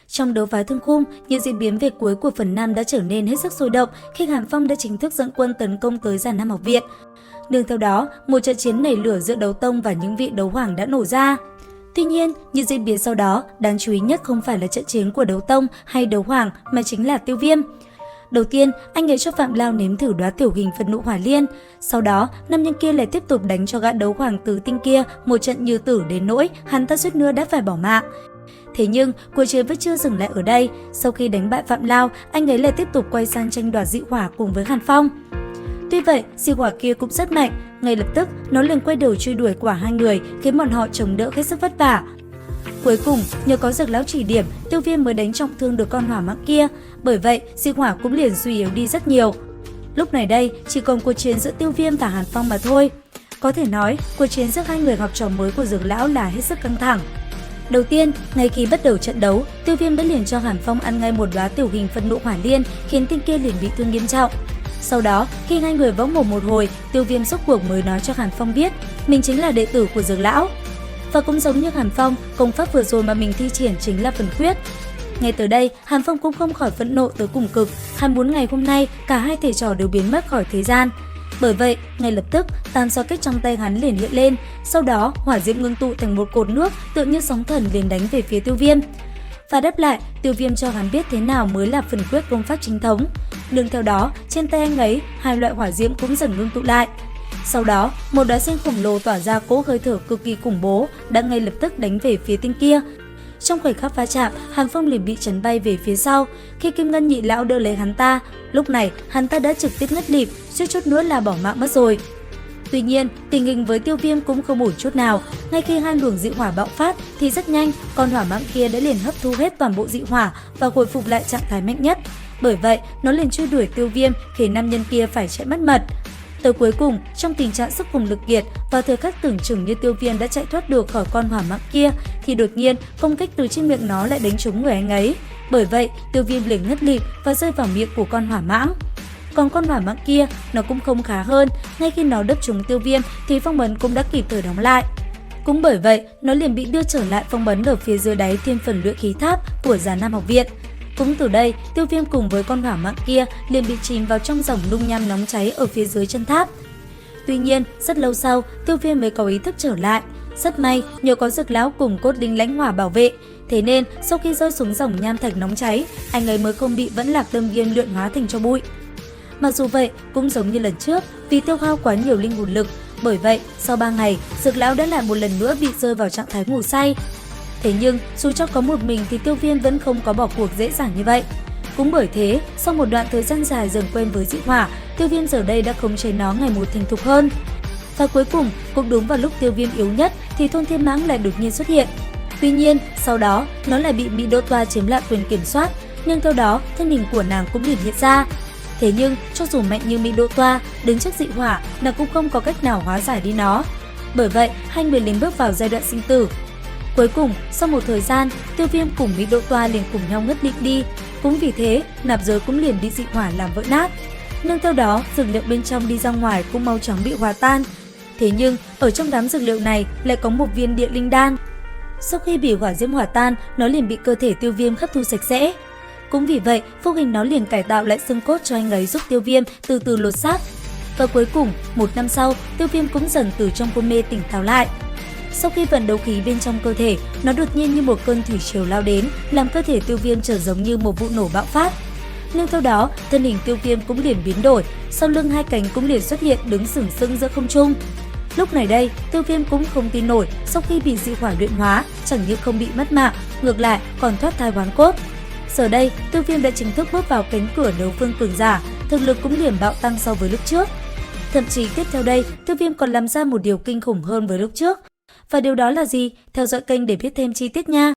Trong đấu phá thương khung, những diễn biến về cuối của phần 5 đã trở nên hết sức sôi động khi Hàn Phong đã chính thức dẫn quân tấn công tới Giản Nam học viện. Nương theo đó, một trận chiến nảy lửa giữa đấu tông và những vị đấu hoàng đã nổ ra. Tuy nhiên, những diễn biến sau đó, đáng chú ý nhất không phải là trận chiến của đấu tông hay đấu hoàng mà chính là Tiêu Viêm. Đầu tiên, anh ấy cho Phạm Lao nếm thử đóa tiểu hình Phật Nộ Hỏa Liên. Sau đó, nam nhân kia lại tiếp tục đánh cho gã đấu hoàng tứ tinh kia một trận như tử đến nỗi hắn ta suýt nữa đã phải bỏ mạng. Thế nhưng, cuộc chiến vẫn chưa dừng lại ở đây. Sau khi đánh bại Phạm Lao, anh ấy lại tiếp tục quay sang tranh đoạt dị hỏa cùng với Hàn Phong. Tuy vậy, dị hỏa kia cũng rất mạnh. Ngay lập tức, nó liền quay đầu truy đuổi quả hai người, khiến bọn họ chống đỡ hết sức vất vả. Cuối cùng, nhờ có Dược lão chỉ điểm, Tiêu Viêm mới đánh trọng thương được con hỏa mãng kia. Bởi vậy, dị hỏa cũng liền suy yếu đi rất nhiều. Lúc này đây, chỉ còn cuộc chiến giữa Tiêu Viêm và Hàn Phong mà thôi. Có thể nói, cuộc chiến giữa hai người học trò mới của Dược lão là hết sức căng thẳng. Đầu tiên, ngay khi bắt đầu trận đấu, Tiêu Viêm đã liền cho Hàn Phong ăn ngay một đóa tiểu hình Phật Nộ Hỏa Liên, khiến tên kia liền bị thương nghiêm trọng. Sau đó, khi hai người võ mồm một hồi, Tiêu Viêm rốt cuộc mới nói cho Hàn Phong biết mình chính là đệ tử của Dược lão. Và cũng giống như Hàn Phong, công pháp vừa rồi mà mình thi triển chính là Phần Quyết. Ngay từ đây, Hàn Phong cũng không khỏi phẫn nộ tới cùng cực. Hắn muốn ngày hôm nay cả hai thầy trò đều biến mất khỏi thế gian. Bởi vậy, ngay lập tức, tam xoa kích trong tay hắn liền hiện lên. Sau đó, hỏa diễm ngưng tụ thành một cột nước tựa như sóng thần liền đánh về phía Tiêu Viêm. Và đáp lại, Tiêu Viêm cho hắn biết thế nào mới là Phần Quyết công pháp chính thống. Nương theo đó, trên tay anh ấy, hai loại hỏa diễm cũng dần ngưng tụ lại. Sau đó, một đóa sen khổng lồ tỏa ra cỗ hơi thở cực kỳ khủng bố đã ngay lập tức đánh về phía tên kia. Trong khoảnh khắc va chạm, Hàn Phong liền bị chấn bay về phía sau. Khi Kim Ngân nhị lão đỡ lấy hắn ta, lúc này hắn ta đã trực tiếp ngất lịm, suýt chút nữa là bỏ mạng mất rồi. Tuy nhiên, tình hình với Tiêu Viêm cũng không ổn chút nào. Ngay khi hai luồng dị hỏa bạo phát thì rất nhanh, con hỏa mãng kia đã liền hấp thu hết toàn bộ dị hỏa và hồi phục lại trạng thái mạnh nhất. Bởi vậy, nó liền truy đuổi Tiêu Viêm, khiến nam nhân kia phải chạy mất mật. Tới cuối cùng, trong tình trạng sức cùng lực kiệt, vào thời khắc tưởng chừng như Tiêu Viêm đã chạy thoát được khỏi con hỏa mãng kia, thì đột nhiên công kích từ trên miệng nó lại đánh trúng người anh ấy. Bởi vậy, Tiêu Viêm liền ngất lịm và rơi vào miệng của con hỏa mãng. Còn con hỏa mãng kia, nó cũng không khá hơn. Ngay khi nó đập trúng Tiêu Viêm thì phong ấn cũng đã kịp thời đóng lại. Cũng bởi vậy, nó liền bị đưa trở lại phong ấn ở phía dưới đáy thiên phần luyện khí tháp của Giản Nam học viện. Cũng từ đây, Tiêu Viêm cùng với con hỏa mãng kia liền bị chìm vào trong dòng nung nham nóng cháy ở phía dưới chân tháp. Tuy nhiên, rất lâu sau, Tiêu Viêm mới có ý thức trở lại. Rất may, nhờ có Dược lão cùng Cốt Linh lãnh hỏa bảo vệ. Thế nên, sau khi rơi xuống dòng nham thạch nóng cháy, anh ấy mới không bị Vẫn Lạc Lâm Viêm luyện hóa thành tro bụi. Mặc dù vậy, cũng giống như lần trước, vì tiêu hao quá nhiều linh hồn lực, bởi vậy, sau 3 ngày, Dược lão đã lại một lần nữa bị rơi vào trạng thái ngủ say. Thế nhưng, dù cho có một mình thì Tiêu Viêm vẫn không có bỏ cuộc dễ dàng như vậy. Cũng bởi thế, sau một đoạn thời gian dài dần quen với dị hỏa, Tiêu Viêm giờ đây đã khống chế nó ngày một thành thục hơn. Và cuối cùng, cũng đúng vào lúc Tiêu Viêm yếu nhất thì thôn Thiên Mãng lại đột nhiên xuất hiện. Tuy nhiên, sau đó, nó lại bị Mỹ Đỗ Toa chiếm lại quyền kiểm soát, nhưng theo đó, thân hình của nàng cũng liền hiện ra. Thế nhưng, cho dù mạnh như Mỹ Đỗ Toa, đứng trước dị hỏa, nàng cũng không có cách nào hóa giải đi nó. Bởi vậy, hai người liền bước vào giai đoạn sinh tử. Cuối cùng, sau một thời gian, Tiêu Viêm cùng Mỹ Đỗ Toa liền cùng nhau ngất lịm đi. Cũng vì thế, nạp giới cũng liền bị dị hỏa làm vỡ nát. Nhưng theo đó, dược liệu bên trong đi ra ngoài cũng mau chóng bị hòa tan. Thế nhưng, ở trong đám dược liệu này lại có một viên địa linh đan. Sau khi bị hỏa diễm hòa tan, nó liền bị cơ thể Tiêu Viêm hấp thu sạch sẽ. Cũng vì vậy, vô hình nó liền cải tạo lại xương cốt cho anh ấy, giúp Tiêu Viêm từ từ lột xác. Và cuối cùng, 1 năm sau, Tiêu Viêm cũng dần từ trong hôn mê tỉnh táo lại. Sau khi vận đấu khí bên trong cơ thể, nó đột nhiên như một cơn thủy triều lao đến, làm cơ thể Tiêu Viêm trở giống như một vụ nổ bạo phát. Nhưng theo đó, thân hình Tiêu Viêm cũng liền biến đổi, sau lưng hai cánh cũng liền xuất hiện đứng sừng sững giữa không trung. Lúc này đây, Tiêu Viêm cũng không tin nổi, sau khi bị dị hỏa luyện hóa, chẳng những không bị mất mạng, ngược lại còn thoát thai hoán cốt. Giờ đây, Tiêu Viêm đã chính thức bước vào cánh cửa đấu vương cường giả, thực lực cũng liền bạo tăng so với lúc trước. Thậm chí tiếp theo đây, Tiêu Viêm còn làm ra một điều kinh khủng hơn với lúc trước. Và điều đó là gì? Theo dõi kênh để biết thêm chi tiết nha!